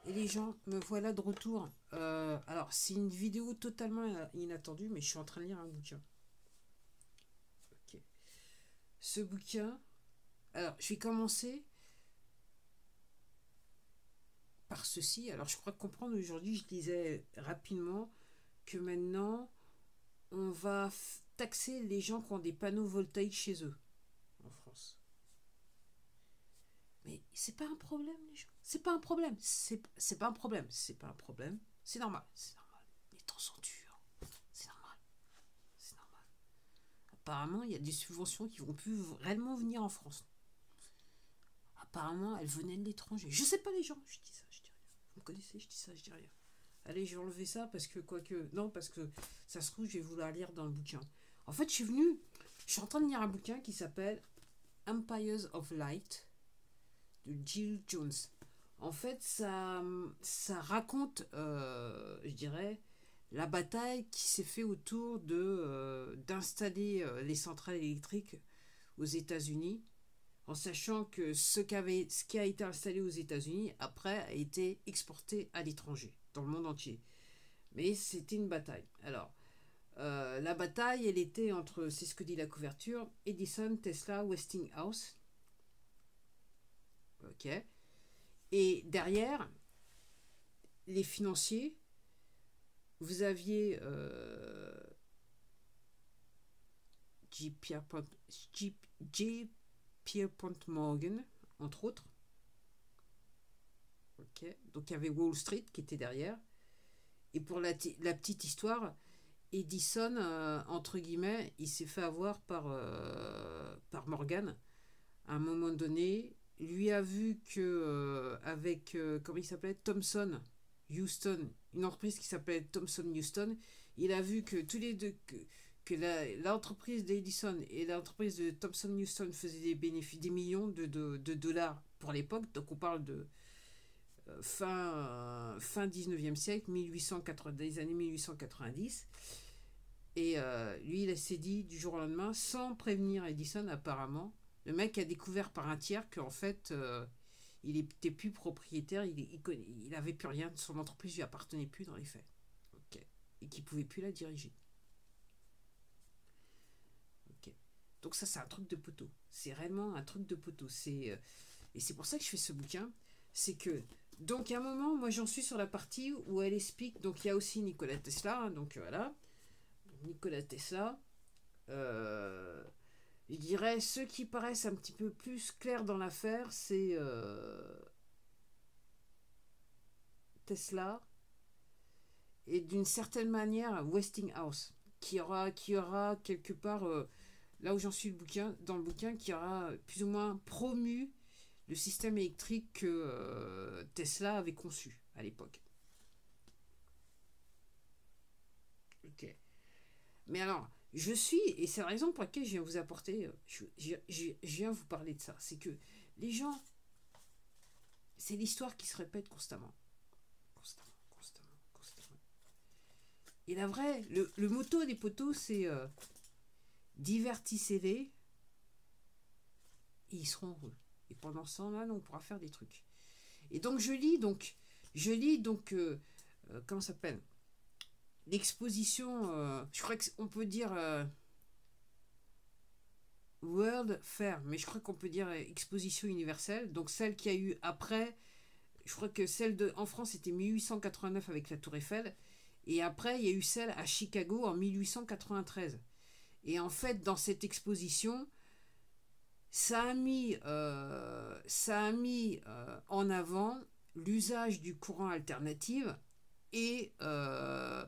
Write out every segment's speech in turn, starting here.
Et les gens, me voilà de retour. Alors, c'est une vidéo totalement inattendue, mais je suis en train de lire un bouquin. Ok. Ce bouquin, alors je vais commencer par ceci. Alors, je crois comprendre aujourd'hui, je disais rapidement que maintenant, on va taxer les gens qui ont des panneaux voltaïques chez eux, en France. Mais c'est pas un problème, les gens. C'est pas un problème. C'est pas un problème. C'est pas un problème. C'est normal. C'est normal. Les temps sont durs. C'est normal. C'est normal. Apparemment, il y a des subventions qui vont plus réellement venir en France. Apparemment, elles venaient de l'étranger. Je sais pas les gens. Je dis ça, je dis rien. Vous me connaissez, je dis ça, je dis rien. Allez, je vais enlever ça parce que quoique non, parce que ça se trouve, je vais vouloir lire dans le bouquin. En fait, je suis en train de lire un bouquin qui s'appelle Empires of Light de Jill Jones. En fait, ça raconte, je dirais, la bataille qui s'est fait autour d'installer les centrales électriques aux États-Unis, en sachant que ce qui a été installé aux États-Unis après a été exporté à l'étranger, dans le monde entier. Mais c'était une bataille. Alors, la bataille, elle était entre, c'est ce que dit la couverture, Edison, Tesla, Westinghouse. Ok. Et derrière, les financiers, vous aviez J. Pierpont Morgan, entre autres. Okay. Donc il y avait Wall Street qui était derrière. Et pour la petite histoire, Edison, entre guillemets, il s'est fait avoir par Morgan. À un moment donné, lui a vu que avec, comment il s'appelait, Thomson Houston, une entreprise qui s'appelait Thomson Houston, il a vu que tous les deux que l'entreprise d'Edison et l'entreprise de Thomson Houston faisaient des bénéfices, des millions de dollars pour l'époque. Donc on parle de fin 19e siècle, 1880, des années 1890. Et lui, il s'est dit du jour au lendemain, sans prévenir Edison apparemment, le mec a découvert par un tiers qu'en fait, il était plus propriétaire, il avait plus rien, son entreprise lui appartenait plus dans les faits. Ok. Et qu'il pouvait plus la diriger. Ok. Donc ça, c'est un truc de poteau. C'est réellement un truc de poteau. Et c'est pour ça que je fais ce bouquin. C'est que, donc à un moment, moi j'en suis sur la partie où elle explique, donc il y a aussi Nikola Tesla, hein, donc voilà. Nikola Tesla, je dirais, ceux qui paraissent un petit peu plus clairs dans l'affaire, c'est Tesla et d'une certaine manière Westinghouse, qui aura quelque part, là où j'en suis dans le bouquin, qui aura plus ou moins promu le système électrique que Tesla avait conçu à l'époque. Ok. Mais alors, et c'est la raison pour laquelle je viens vous apporter, je viens vous parler de ça, c'est que les gens, c'est l'histoire qui se répète constamment. Constamment, constamment, constamment. Et la vraie, le motto des poteaux, c'est divertissez-les, et ils seront heureux. Et pendant ce temps-là, on pourra faire des trucs. Et donc, comment ça s'appelle, l'exposition, je crois qu'on peut dire World Fair, mais je crois qu'on peut dire exposition universelle, donc celle qui a eu après, je crois que en France c'était 1889 avec la Tour Eiffel, et après il y a eu celle à Chicago en 1893. Et en fait, dans cette exposition, ça a mis en avant l'usage du courant alternatif et, euh,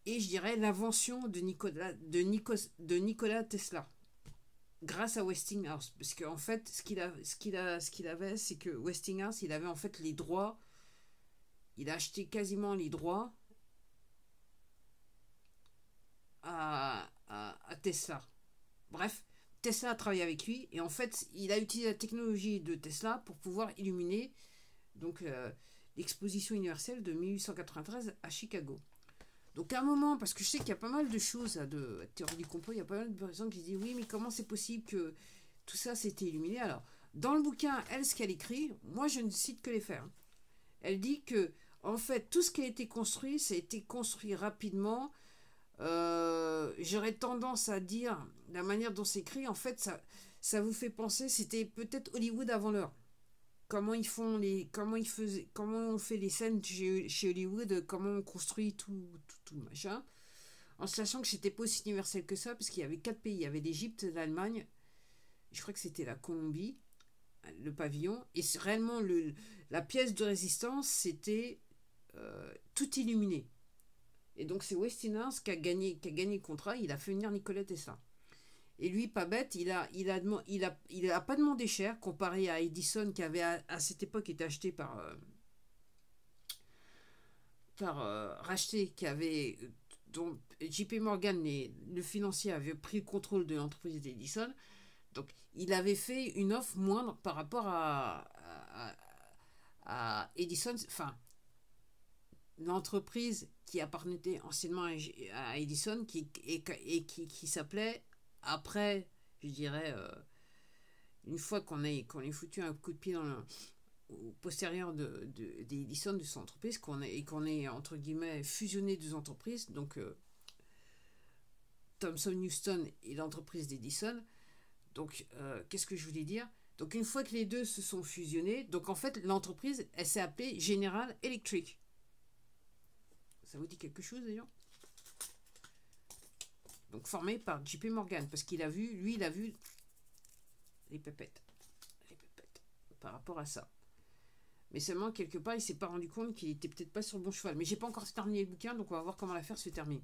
et je dirais l'invention de Nikola Tesla grâce à Westinghouse. Parce qu'en fait, ce qu'il avait, c'est que Westinghouse, il avait en fait les droits, il a acheté quasiment les droits à Tesla. Bref, Tesla a travaillé avec lui et en fait, il a utilisé la technologie de Tesla pour pouvoir illuminer donc l'exposition universelle de 1893 à Chicago. Donc à un moment, parce que je sais qu'il y a pas mal de choses de théorie du complot, il y a pas mal de personnes qui se disent oui, mais comment c'est possible que tout ça s'était illuminé. Alors, dans le bouquin, elle, ce qu'elle écrit, moi je ne cite que les faits. Hein. Elle dit que, en fait, tout ce qui a été construit, ça a été construit rapidement. J'aurais tendance à dire, la manière dont c'est écrit, en fait, ça vous fait penser, c'était peut-être Hollywood avant l'heure. Comment ils font comment on fait les scènes chez Hollywood, comment on construit tout machin. En sachant que c'était pas aussi universel que ça, parce qu'il y avait 4 pays. Il y avait l'Égypte, l'Allemagne, je crois que c'était la Colombie, le pavillon. Et réellement, la pièce de résistance, c'était tout illuminé. Et donc, c'est Westinghouse qui a gagné le contrat. Il a fait venir Nikola Tesla. Et lui, pas bête, il a pas demandé cher, comparé à Edison, qui avait à cette époque été acheté racheté, qui avait dont JP Morgan, le financier, avait pris le contrôle de l'entreprise d'Edison. Donc, il avait fait une offre moindre par rapport à Edison, enfin, l'entreprise qui appartenait anciennement à Edison, qui s'appelait, après, je dirais, une fois qu'on ait foutu un coup de pied au postérieur d'Edison, de son entreprise, qu'on ait, entre guillemets, fusionné deux entreprises, donc Thomson Houston et l'entreprise d'Edison. Donc, qu'est-ce que je voulais dire? Donc, une fois que les deux se sont fusionnés, donc en fait, l'entreprise, elle s'est appelée General Electric. Ça vous dit quelque chose d'ailleurs? Donc, formé par JP Morgan, parce qu'il a vu, lui, il a vu les pépettes par rapport à ça. Mais seulement, quelque part, il s'est pas rendu compte qu'il était peut-être pas sur le bon cheval. Mais j'ai pas encore terminé le bouquin, donc on va voir comment l'affaire se termine.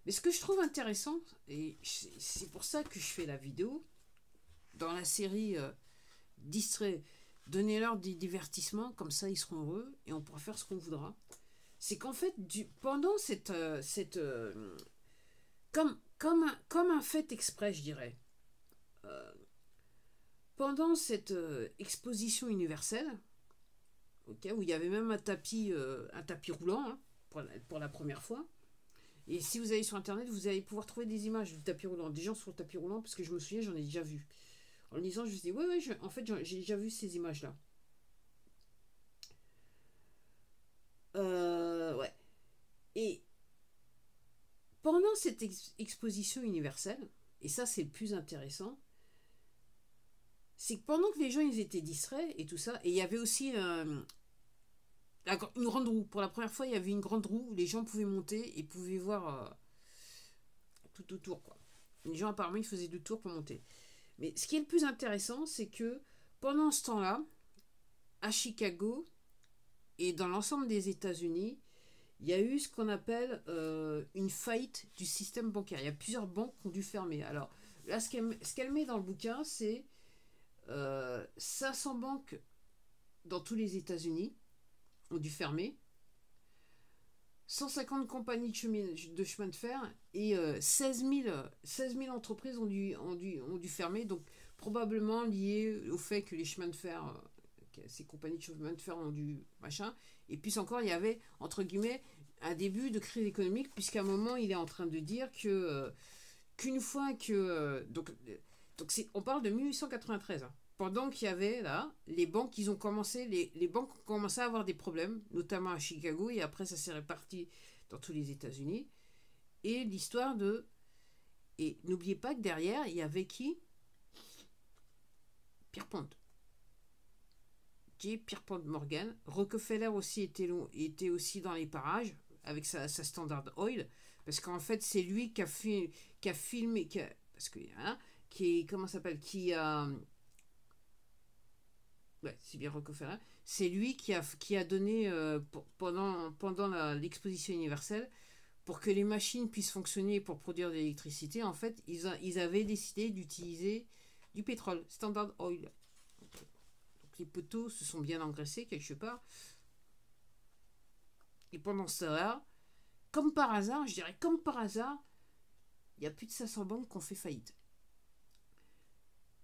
Mais ce que je trouve intéressant, et c'est pour ça que je fais la vidéo, dans la série Distrait, donnez-leur des divertissements, comme ça ils seront heureux, et on pourra faire ce qu'on voudra. C'est qu'en fait, pendant comme un fait exprès, je dirais, pendant cette exposition universelle, okay, où il y avait même un tapis roulant, hein, pour la première fois. Et si vous allez sur internet, vous allez pouvoir trouver des images du tapis roulant, des gens sur le tapis roulant, parce que je me souviens, j'en ai déjà vu. En le lisant, je me suis dit, ouais, en fait, j'ai déjà vu ces images-là. Ouais. Et pendant cette exposition universelle, et ça c'est le plus intéressant, c'est que pendant que les gens ils étaient distraits et tout ça, et il y avait aussi une grande roue. Pour la première fois, il y avait une grande roue où les gens pouvaient monter et pouvaient voir tout autour, quoi. Les gens apparemment ils faisaient 2 tours pour monter. Mais ce qui est le plus intéressant, c'est que pendant ce temps-là, à Chicago et dans l'ensemble des États-Unis, il y a eu ce qu'on appelle une faillite du système bancaire. Il y a plusieurs banques qui ont dû fermer. Alors là, ce qu'elle met dans le bouquin, c'est 500 banques dans tous les États-Unis ont dû fermer, 150 compagnies de chemin de fer et 16 000 entreprises ont dû fermer, donc probablement lié au fait que les chemins de fer, ces compagnies de chemin de fer ont dû machin. Et puis encore, il y avait, entre guillemets, un début de crise économique, puisqu'à un moment, il est en train de dire qu'une fois que... donc on parle de 1893, hein. Pendant qu'il y avait là, les banques, ils ont commencé, les banques ont commencé à avoir des problèmes, notamment à Chicago, et après ça s'est réparti dans tous les États-Unis. Et l'histoire de... Et n'oubliez pas que derrière, il y avait qui? Pierpont. Pierpont Morgan. Rockefeller aussi était aussi dans les parages, avec sa Standard Oil, parce qu'en fait, c'est lui qui a filmé... parce que, hein, comment ça s'appelle? Ouais, c'est bien Rockefeller. C'est lui qui a donné pendant l'exposition universelle, pour que les machines puissent fonctionner pour produire de l'électricité. En fait, ils avaient décidé d'utiliser du pétrole, Standard Oil. Donc les poteaux se sont bien engraissés quelque part. Et pendant cela, comme par hasard, je dirais comme par hasard, il y a plus de 500 banques qui ont fait faillite.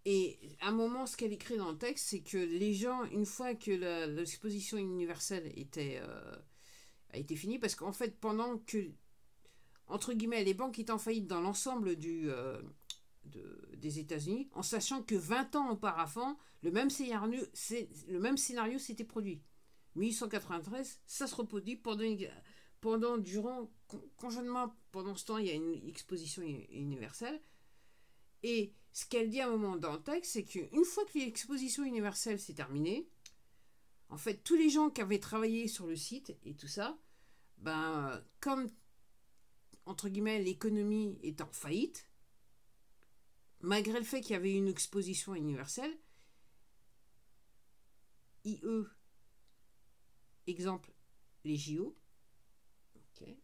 Et à un moment, ce qu'elle écrit dans le texte, c'est que les gens, une fois que l'exposition universelle a été finie, parce qu'en fait, pendant que, entre guillemets, les banques étaient en faillite dans l'ensemble des États-Unis, en sachant que 20 ans auparavant, le même scénario s'était produit. 1893, ça se reproduit conjointement, pendant ce temps, il y a une exposition universelle. Et ce qu'elle dit à un moment dans le texte, c'est qu'une fois que l'exposition universelle s'est terminée, en fait, tous les gens qui avaient travaillé sur le site et tout ça, ben, comme, entre guillemets, l'économie est en faillite, malgré le fait qu'il y avait une exposition universelle, IE, exemple, les JO, okay,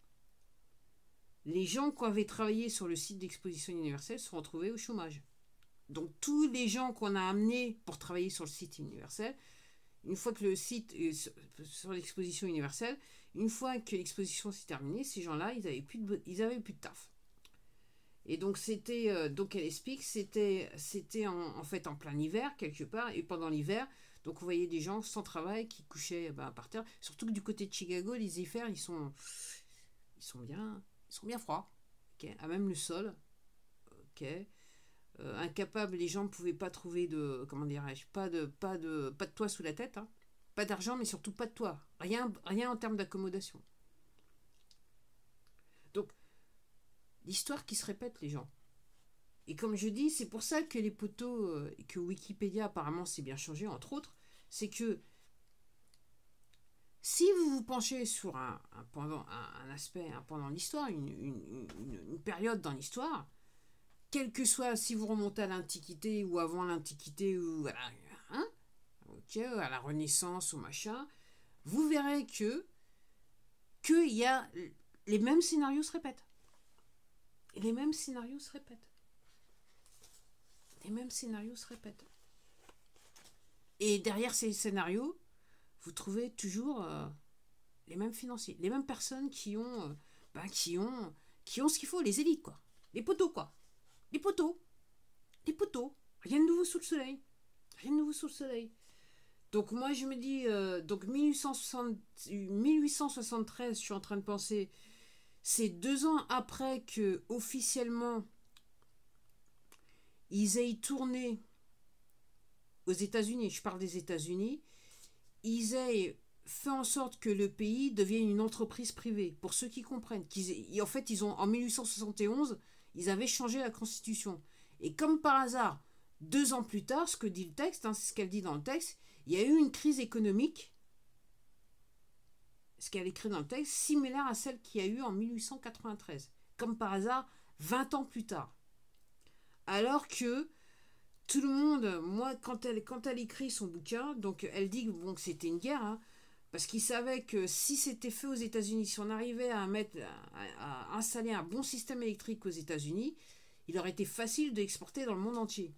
les gens qui avaient travaillé sur le site d'exposition universelle se sont retrouvés au chômage. Donc tous les gens qu'on a amenés pour travailler sur le site universel, une fois que le site est sur l'exposition universelle, une fois que l'exposition s'est terminée, ces gens-là, ils avaient plus de taf. Et donc c'était, donc elle explique, c'était en fait en plein hiver quelque part, et pendant l'hiver, donc on voyait des gens sans travail qui couchaient par terre. Surtout que du côté de Chicago, les hivers, ils sont bien froids, okay, à même le sol, ok. Incapables, les gens ne pouvaient pas trouver de, comment dirais-je, pas de toit sous la tête, hein. Pas d'argent, mais surtout pas de toit, rien en termes d'accommodation. Donc l'histoire qui se répète, les gens. Et comme je dis, c'est pour ça que les poteaux, que Wikipédia apparemment s'est bien changé, entre autres, c'est que si vous vous penchez sur un aspect, pendant l'histoire, une période dans l'histoire, quel que soit, si vous remontez à l'Antiquité ou avant l'Antiquité ou à la Renaissance ou machin, vous verrez qu'il y a les mêmes scénarios se répètent. Et les mêmes scénarios se répètent. Les mêmes scénarios se répètent. Et derrière ces scénarios, vous trouvez toujours les mêmes financiers, les mêmes personnes qui ont ce qu'il faut, les élites, quoi. Les poteaux, quoi. Les poteaux. Rien de nouveau sous le soleil. Donc moi je me dis, donc 1873, je suis en train de penser, c'est 2 ans après que officiellement ils aient tourné aux États-Unis, je parle des États-Unis, ils aient fait en sorte que le pays devienne une entreprise privée, pour ceux qui comprennent. En fait, en 1871, ils avaient changé la Constitution. Et comme par hasard, 2 ans plus tard, ce que dit le texte, c'est ce qu'elle dit dans le texte, il y a eu une crise économique, ce qu'elle écrit dans le texte, similaire à celle qu'il y a eu en 1893. Comme par hasard, 20 ans plus tard. Alors que tout le monde, moi, quand elle écrit son bouquin, donc elle dit que c'était une guerre, hein, parce qu'il savait que si c'était fait aux États-Unis, si on arrivait à installer un bon système électrique aux États-Unis, il aurait été facile d'exporter dans le monde entier.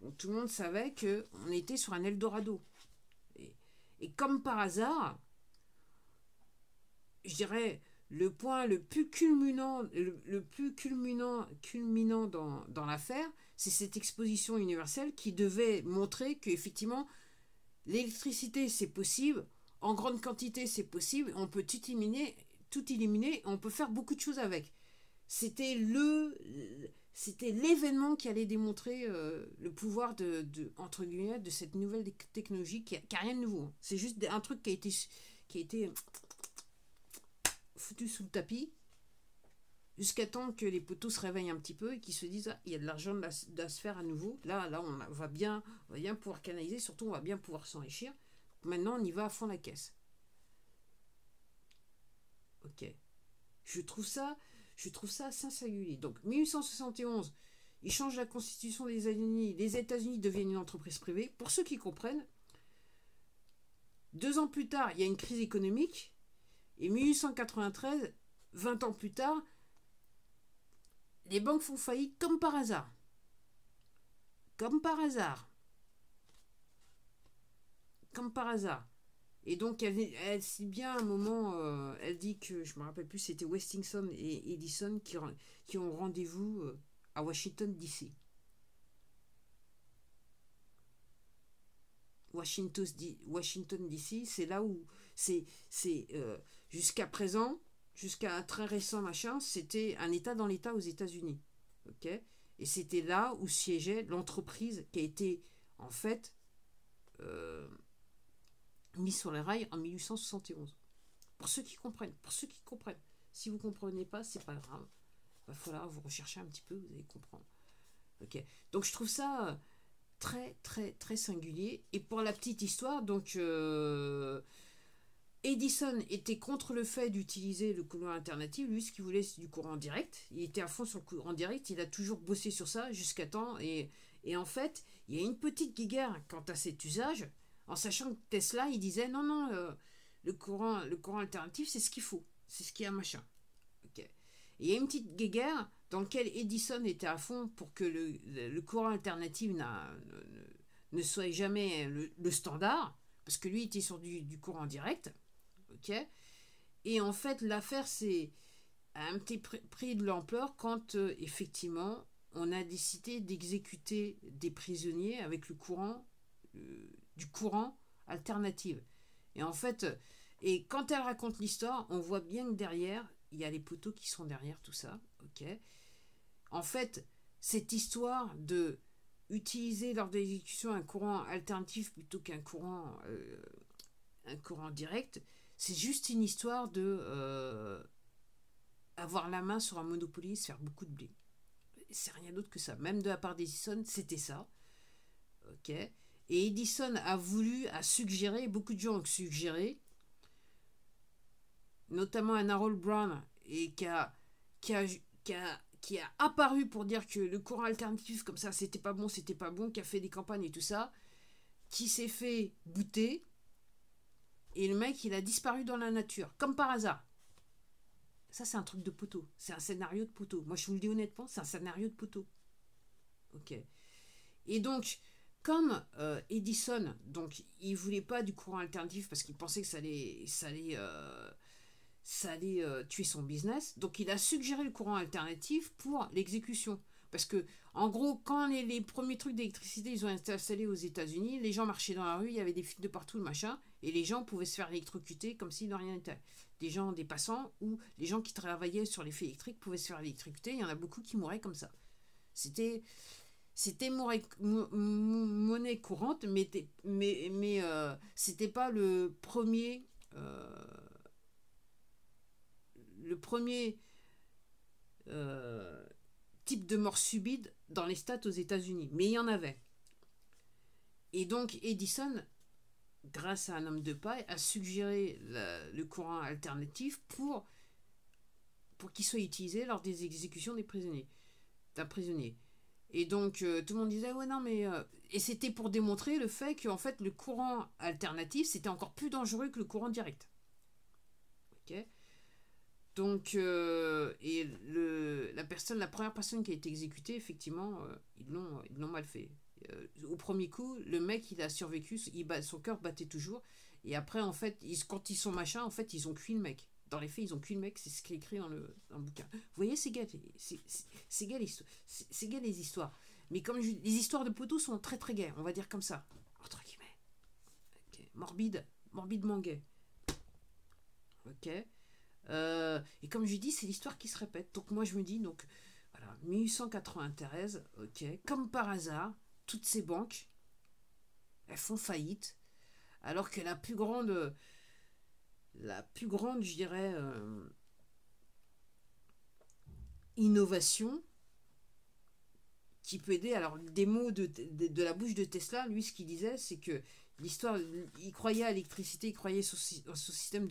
Donc tout le monde savait qu'on était sur un Eldorado. Et comme par hasard, je dirais, le point le plus culminant dans l'affaire, c'est cette exposition universelle qui devait montrer qu'effectivement, l'électricité, c'est possible, en grande quantité, c'est possible, on peut tout éliminer, on peut faire beaucoup de choses avec. C'était l'événement qui allait démontrer le pouvoir entre guillemets, de cette nouvelle technologie qui a rien de nouveau. C'est juste un truc qui a été foutu sous le tapis jusqu'à temps que les poteaux se réveillent un petit peu et qu'ils se disent il y a de l'argent à se faire à nouveau. Là on va bien pouvoir canaliser, surtout on va bien pouvoir s'enrichir. Maintenant on y va à fond la caisse. Ok. Je trouve ça assez singulier. Donc 1871, ils changent la constitution des États-Unis. Les États-Unis deviennent une entreprise privée. Pour ceux qui comprennent, 2 ans plus tard, il y a une crise économique. Et 1893, 20 ans plus tard, les banques font faillite comme par hasard. Comme par hasard. Et donc, elle dit bien à un moment, elle dit que, je ne me rappelle plus, c'était Westinghouse et Edison qui ont rendez-vous à Washington, D.C. Washington, D.C., c'est là où jusqu'à présent, jusqu'à très récent machin, c'était un État dans l'État aux États-Unis. Okay, et c'était là où siégeait l'entreprise qui a été en fait mis sur les rails en 1871. Pour ceux qui comprennent, Si vous ne comprenez pas, c'est pas grave. Il va falloir vous rechercher un petit peu, vous allez comprendre. Ok. Donc je trouve ça très, très, très singulier. Et pour la petite histoire, donc Edison était contre le fait d'utiliser le courant alternatif. Lui, ce qu'il voulait, c'est du courant direct. Il était à fond sur le courant direct. Il a toujours bossé sur ça jusqu'à temps. Et en fait, il y a une petite guéguerre quant à cet usage, en sachant que Tesla, il disait non, non, le courant alternatif, c'est ce qu'il faut. C'est ce qu'il y a, machin. Okay. Et il y a une petite guéguerre dans laquelle Edison était à fond pour que le courant alternatif ne soit jamais le standard, parce que lui était sur du courant direct. Okay. Et en fait, l'affaire, c'est un petit pris de l'ampleur quand effectivement on a décidé d'exécuter des prisonniers avec le courant du courant alternatif. Et en fait, et quand elle raconte l'histoire, on voit bien que derrière, il y a les poteaux qui sont derrière tout ça. Ok. En fait, cette histoire de utiliser lors de l'exécution un courant alternatif plutôt qu'un courant direct, c'est juste une histoire de avoir la main sur un Monopoly, se faire beaucoup de blé. C'est rien d'autre que ça. Même de la part d'Edison, c'était ça. Ok. Et Edison a suggéré, beaucoup de gens ont suggéré, notamment un Harold Brown, et qui a apparu pour dire que le courant alternatif comme ça, c'était pas bon, qui a fait des campagnes et tout ça, qui s'est fait bouter, et le mec, il a disparu dans la nature, comme par hasard. Ça, c'est un truc de poteau. C'est un scénario de poteau. Moi, je vous le dis honnêtement, c'est un scénario de poteau. Ok. Et donc, comme Edison, donc, il voulait pas du courant alternatif parce qu'il pensait que ça allait tuer son business. Donc, il a suggéré le courant alternatif pour l'exécution. Parce que, en gros, quand les premiers trucs d'électricité, ils ont été installés aux États-Unis, les gens marchaient dans la rue, il y avait des fils de partout, le machin, et les gens pouvaient se faire électrocuter comme si de rien n'était. Des gens, des passants, ou les gens qui travaillaient sur les fils électriques pouvaient se faire électrocuter. Il y en a beaucoup qui mouraient comme ça. C'était monnaie courante, mais c'était pas le premier type de mort subite dans les stats aux États-Unis, mais il y en avait. Et donc Edison, grâce à un homme de paille, a suggéré le courant alternatif pour qu'il soit utilisé lors des exécutions d'un prisonnier. Et donc tout le monde disait ouais non mais et c'était pour démontrer le fait qu'en fait le courant alternatif c'était encore plus dangereux que le courant direct. Ok. Donc et la première personne qui a été exécutée, effectivement, ils l'ont mal fait. Au premier coup, le mec il a survécu, son cœur battait toujours. Et après en fait, quand ils sont machin, en fait ils ont cuit le mec. Dans les faits, ils ont cuit le mec, c'est ce qui est écrit dans le bouquin. Vous voyez, c'est gay les histoires. Mais comme les histoires de poteaux sont très très gaies, on va dire comme ça, entre guillemets. Okay. Morbidement gay. Ok. Et comme je dis, c'est l'histoire qui se répète. Donc moi je me dis, donc voilà, 1893, ok, comme par hasard, toutes ces banques, elles font faillite, alors que la plus grande, je dirais, innovation qui peut aider. Alors des mots de la bouche de Tesla, lui ce qu'il disait, c'est que l'histoire, il croyait à l'électricité, il croyait sur ce système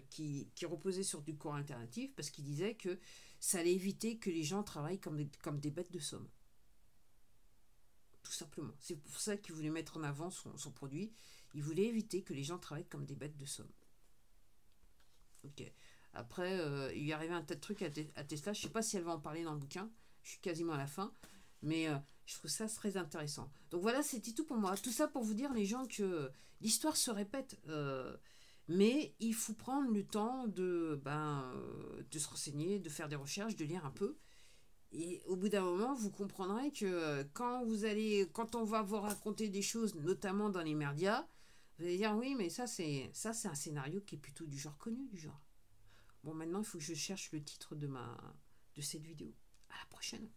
qui reposait sur du courant alternatif, parce qu'il disait que ça allait éviter que les gens travaillent comme des bêtes de somme. Tout simplement. C'est pour ça qu'il voulait mettre en avant son produit. Il voulait éviter que les gens travaillent comme des bêtes de somme. Ok. Après, il y arrivait un tas de trucs à Tesla. Je ne sais pas si elle va en parler dans le bouquin. Je suis quasiment à la fin. Mais je trouve ça très intéressant. Donc voilà, c'était tout pour moi. Tout ça pour vous dire, les gens, que l'histoire se répète. Mais il faut prendre le temps de se renseigner, de faire des recherches, de lire un peu. Et au bout d'un moment, vous comprendrez que quand on va vous raconter des choses, notamment dans les médias, vous allez dire oui, mais ça c'est un scénario qui est plutôt du genre connu, du genre. Bon, maintenant il faut que je cherche le titre de cette vidéo. À la prochaine.